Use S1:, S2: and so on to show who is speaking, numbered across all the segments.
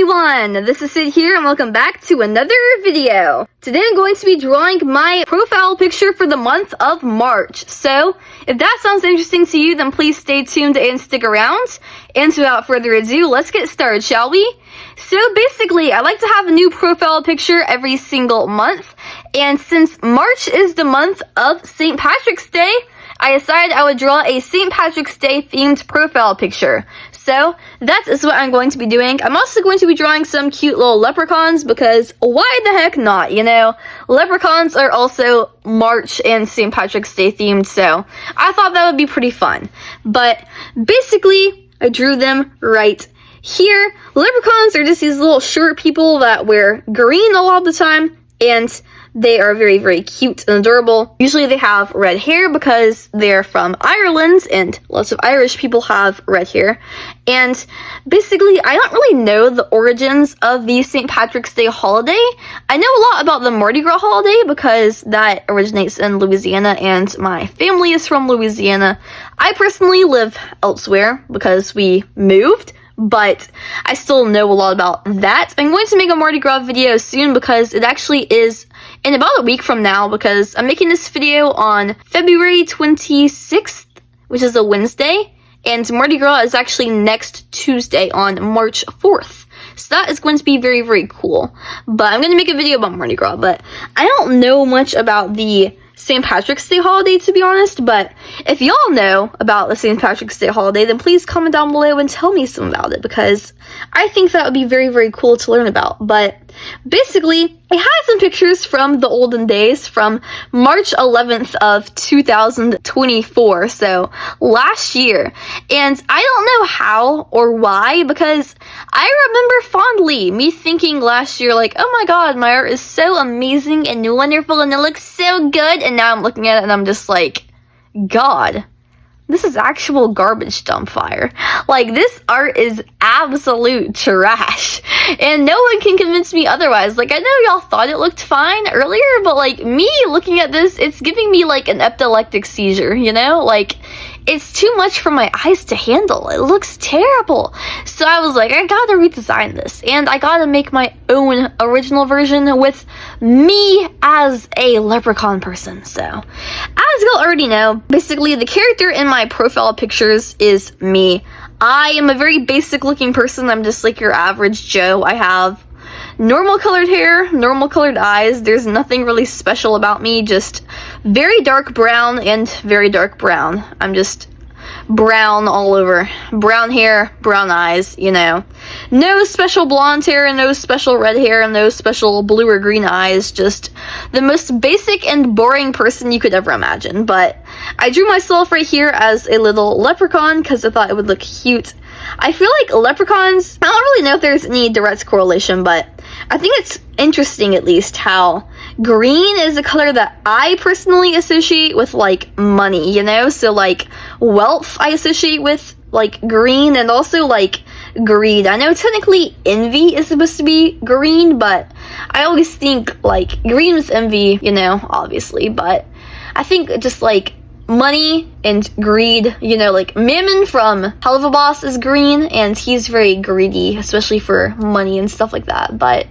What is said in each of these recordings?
S1: everyone, this is Sid here and welcome back to another video. Today I'm going to be drawing my profile picture for the month of March. So, if that sounds interesting to you, then please stay tuned and stick around. And without further ado, let's get started, shall we? So basically, I like to have a new profile picture every single month. And since March is the month of St. Patrick's Day, I decided I would draw a St. Patrick's Day themed profile picture. So, that is what I'm going to be doing. I'm also going to be drawing some cute little leprechauns because why the heck not, you know? Leprechauns are also March and St. Patrick's Day themed, so I thought that would be pretty fun. But basically, I drew them right here. Leprechauns are just these little short people that wear green a lot of the time, and they are very, very cute and adorable. Usually they have red hair because they're from Ireland, and lots of Irish people have red hair. And basically, I don't really know the origins of the St. Patrick's Day holiday. I know a lot about the Mardi Gras holiday because that originates in Louisiana, and my family is from Louisiana. I personally live elsewhere because we moved, but I still know a lot about that. I'm going to make a Mardi Gras video soon because it actually is in about a week from now, because I'm making this video on February 26th, which is a Wednesday, and Mardi Gras is actually next Tuesday on March 4th. So that is going to be very, very cool. But I'm going to make a video about Mardi Gras, but I don't know much about the St. Patrick's Day holiday, to be honest, but if y'all know about the St. Patrick's Day holiday, then please comment down below and tell me some about it, because I think that would be very, very cool to learn about. But basically, I had some pictures from the olden days, from March 11th of 2024, so last year, and I don't know how or why, because I remember fondly me thinking last year, like, oh my god, my art is so amazing and wonderful and it looks so good, and now I'm looking at it and I'm just like, god, this is actual garbage dump fire. Like, this art is absolute trash. And no one can convince me otherwise. Like, I know y'all thought it looked fine earlier, but like, me looking at this, it's giving me like an epileptic seizure, you know? Like, it's too much for my eyes to handle. It looks terrible. So I was like, I gotta redesign this, and I gotta make my own original version with me as a leprechaun person. So, as you'll already know, basically the character in my profile pictures is me. I am a very basic looking person. I'm just like your average Joe. I have normal colored hair, normal colored eyes. There's nothing really special about me, just very dark brown and very dark brown. I'm just brown all over. Brown hair, brown eyes, you know. No special blonde hair, and no special red hair, and no special blue or green eyes. Just the most basic and boring person you could ever imagine. But I drew myself right here as a little leprechaun because I thought it would look cute. I feel like leprechauns, I don't really know if there's any direct correlation, but I think it's interesting at least how green is a color that I personally associate with like money, you know? So like wealth I associate with like green, and also like greed. I know technically envy is supposed to be green, but I always think like green with envy, you know, obviously, but I think just like money and greed, you know, like Mammon from Hell of a Boss is green, and he's very greedy, especially for money and stuff like that. But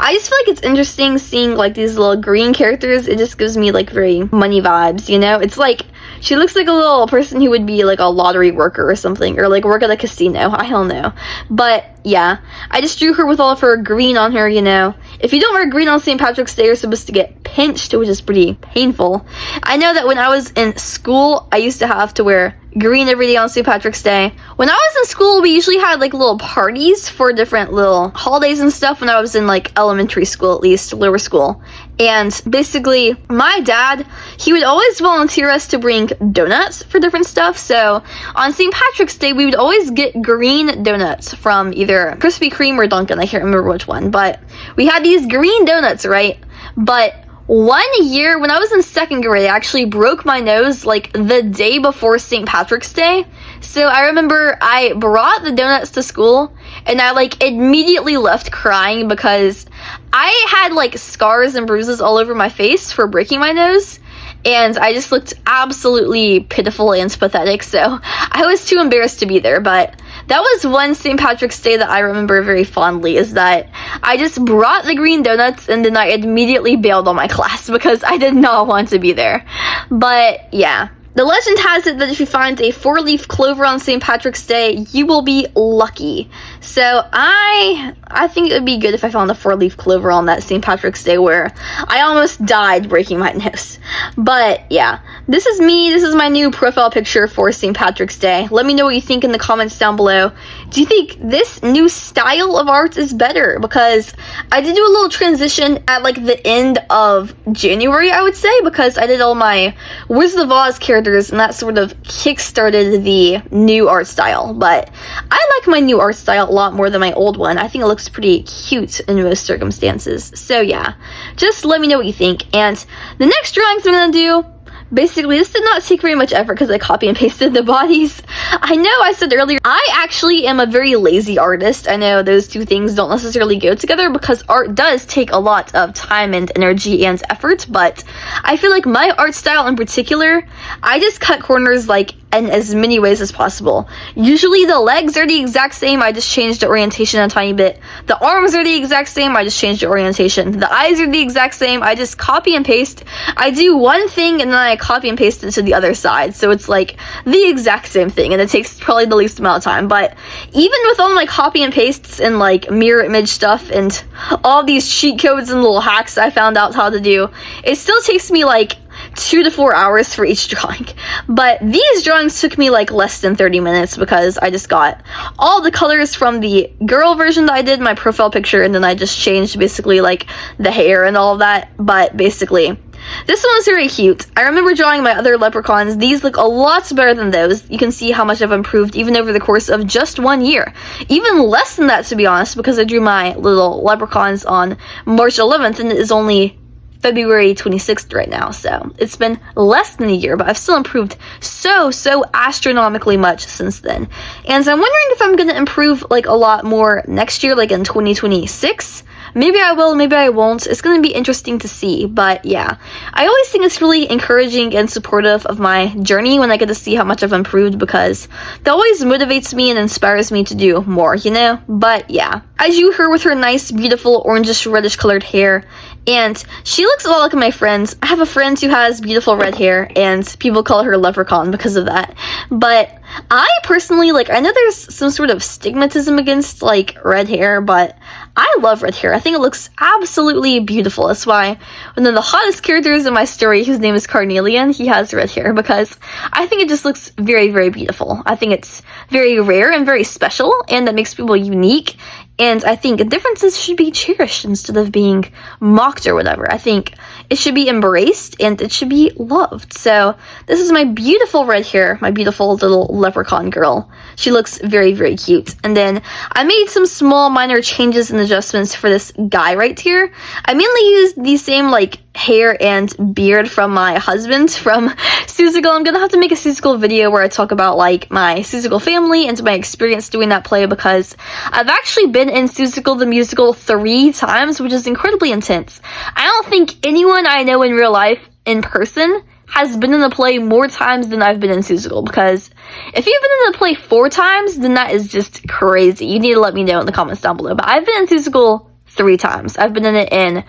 S1: I just feel like it's interesting seeing like these little green characters. It just gives me like very money vibes, you know? It's like, she looks like a little person who would be like a lottery worker or something, or like work at a casino, I don't know. But yeah, I just drew her with all of her green on her, you know. If you don't wear green on St. Patrick's Day, you're supposed to get pinched, which is pretty painful. I know that when I was in school, I used to have to wear green every day on St. Patrick's Day. When I was in school, we usually had like little parties for different little holidays and stuff when I was in like elementary school, at least, lower school. And basically, my dad, he would always volunteer us to bring donuts for different stuff. So on St. Patrick's Day, we would always get green donuts from either Krispy Kreme or Dunkin'. I can't remember which one, but we had these green donuts, right? But one year, when I was in second grade, I actually broke my nose like the day before St. Patrick's Day. So I remember I brought the donuts to school, and I like immediately left crying because I had like scars and bruises all over my face for breaking my nose. and I just looked absolutely pitiful and pathetic, so I was too embarrassed to be there. But that was one St. Patrick's Day that I remember very fondly, is that I just brought the green donuts and then I immediately bailed on my class because I did not want to be there. But yeah. The legend has it that if you find a 4-leaf clover on St. Patrick's Day, you will be lucky. So I think it would be good if I found a 4-leaf clover on that St. Patrick's Day where I almost died breaking my nose. But yeah, this is me. This is my new profile picture for St. Patrick's Day. Let me know what you think in the comments down below. Do you think this new style of art is better? Because I did do a little transition at like the end of January, I would say, because I did all my Wizard of Oz characters, and that sort of kick-started the new art style. But I like my new art style a lot more than my old one. I think it looks pretty cute in most circumstances. So yeah, just let me know what you think. And the next drawings I'm gonna do, basically, this did not take very much effort because I copy and pasted the bodies. I know I said earlier, I actually am a very lazy artist. I know those two things don't necessarily go together because art does take a lot of time and energy and effort, but I feel like my art style in particular, I just cut corners like in as many ways as possible. Usually the legs are the exact same, I just changed the orientation a tiny bit. The arms are the exact same, I just changed the orientation. The eyes are the exact same, I just copy and paste. I do one thing and then I copy and paste it to the other side, so it's like the exact same thing, and it takes probably the least amount of time. But even with all my copy and pastes and like mirror image stuff and all these cheat codes and little hacks I found out how to do, it still takes me like 2 to 4 hours for each drawing. But these drawings took me like less than 30 minutes because I just got all the colors from the girl version that I did, my profile picture, and then I just changed basically like the hair and all of that. But basically, this one was very cute. I remember drawing my other leprechauns. These look a lot better than those. You can see how much I've improved even over the course of just 1 year. Even less than that, to be honest, because I drew my little leprechauns on March 11th and it is only February 26th right now, so it's been less than a year, but I've still improved so astronomically much since then. And so I'm wondering if I'm gonna improve like a lot more next year, like in 2026. Maybe I will, maybe I won't. It's going to be interesting to see, but yeah. I always think it's really encouraging and supportive of my journey when I get to see how much I've improved, because that always motivates me and inspires me to do more, you know? But yeah. I drew her with her nice, beautiful, orangish, reddish colored hair, and she looks a lot like my friends. I have a friend who has beautiful red hair, and people call her Leprechaun because of that. But I personally, like, I know there's some sort of stigmatism against, like, red hair, but I love red hair. I think it looks absolutely beautiful. That's why one of the hottest characters in my story, whose name is Carnelian, he has red hair, because I think it just looks very beautiful. I think it's very rare and very special, and that makes people unique. And I think differences should be cherished instead of being mocked or whatever. I think it should be embraced and it should be loved. So this is my beautiful red hair, my beautiful little leprechaun girl. She looks very cute. And then I made some small minor changes and adjustments for this guy right here. I mainly used the same like hair and beard from my husband from Seussical. I'm gonna have to make a Seussical video where I talk about like my Seussical family and my experience doing that play, because I've actually been in Seussical the musical 3 times, which is incredibly intense. I don't think anyone I know in real life in person has been in the play more times than I've been in Seussical, because if you've been in the play 4 times, then that is just crazy. You need to let me know in the comments down below. But I've been in Seussical 3 times. I've been in it in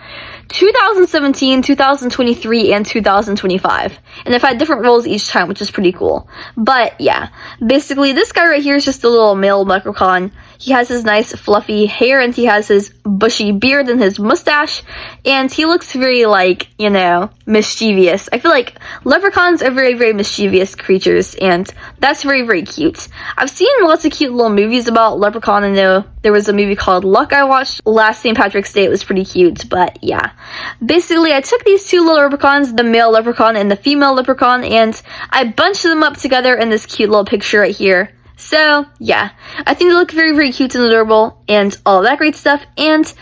S1: 2017, 2023, and 2025. And I've had different roles each time, which is pretty cool. But yeah, basically this guy right here is just a little male leprechaun. He has his nice fluffy hair and he has his bushy beard and his mustache, and he looks very like, you know, mischievous. I feel like leprechauns are very mischievous creatures, and that's very cute. I've seen lots of cute little movies about leprechaun. I know there was a movie called Luck I watched last St. Patrick's Day. It was pretty cute, but yeah. Basically, I took these 2 little leprechauns, the male leprechaun and the female leprechaun, and I bunched them up together in this cute little picture right here. So, yeah, I think they look very cute and adorable and all that great stuff. And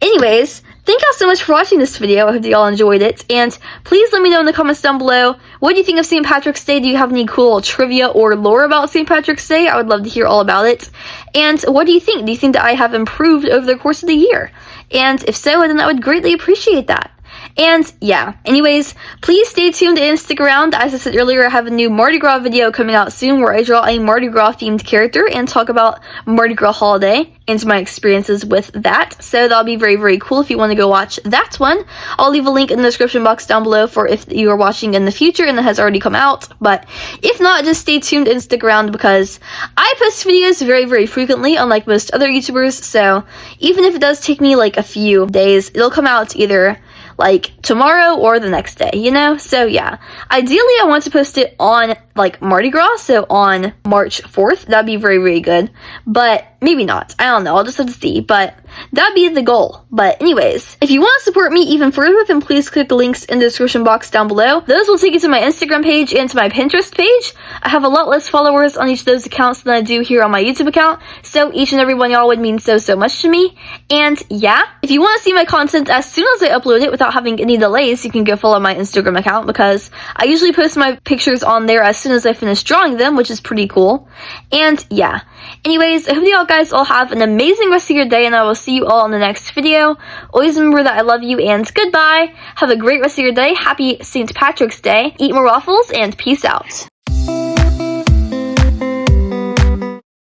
S1: anyways, thank y'all so much for watching this video. I hope that y'all enjoyed it. And please let me know in the comments down below, what do you think of St. Patrick's Day? Do you have any cool trivia or lore about St. Patrick's Day? I would love to hear all about it. And what do you think? Do you think that I have improved over the course of the year? And if so, then I would greatly appreciate that. And yeah, anyways, please stay tuned to Instagram. As I said earlier, I have a new Mardi Gras video coming out soon where I draw a Mardi Gras themed character and talk about Mardi Gras holiday and my experiences with that. So that'll be very, very cool if you want to go watch that one. I'll leave a link in the description box down below for if you are watching in the future and it has already come out. But if not, just stay tuned to Instagram because I post videos very, very frequently, unlike most other YouTubers. So even if it does take me like a few days, it'll come out either like tomorrow or the next day, you know? So yeah, ideally I want to post it on like Mardi Gras, so on March 4th. That'd be very, very good, but maybe not. I don't know, I'll just have to see, but that'd be the goal. But anyways, if you want to support me even further, then please click the links in the description box down below. Those will take you to my Instagram page and to my Pinterest page. I have a lot less followers on each of those accounts than I do here on my YouTube account, so each and every one of y'all would mean so, so much to me. And yeah, if you want to see my content as soon as I upload it without having any delays, you can go follow my Instagram account because I usually post my pictures on there as soon as I finish drawing them, which is pretty cool. And yeah, anyways, I hope you all guys all have an amazing rest of your day, and I will see you all in the next video. Always remember that I love you, and goodbye. Have a great rest of your day. Happy St. Patrick's Day. Eat more waffles, and peace out.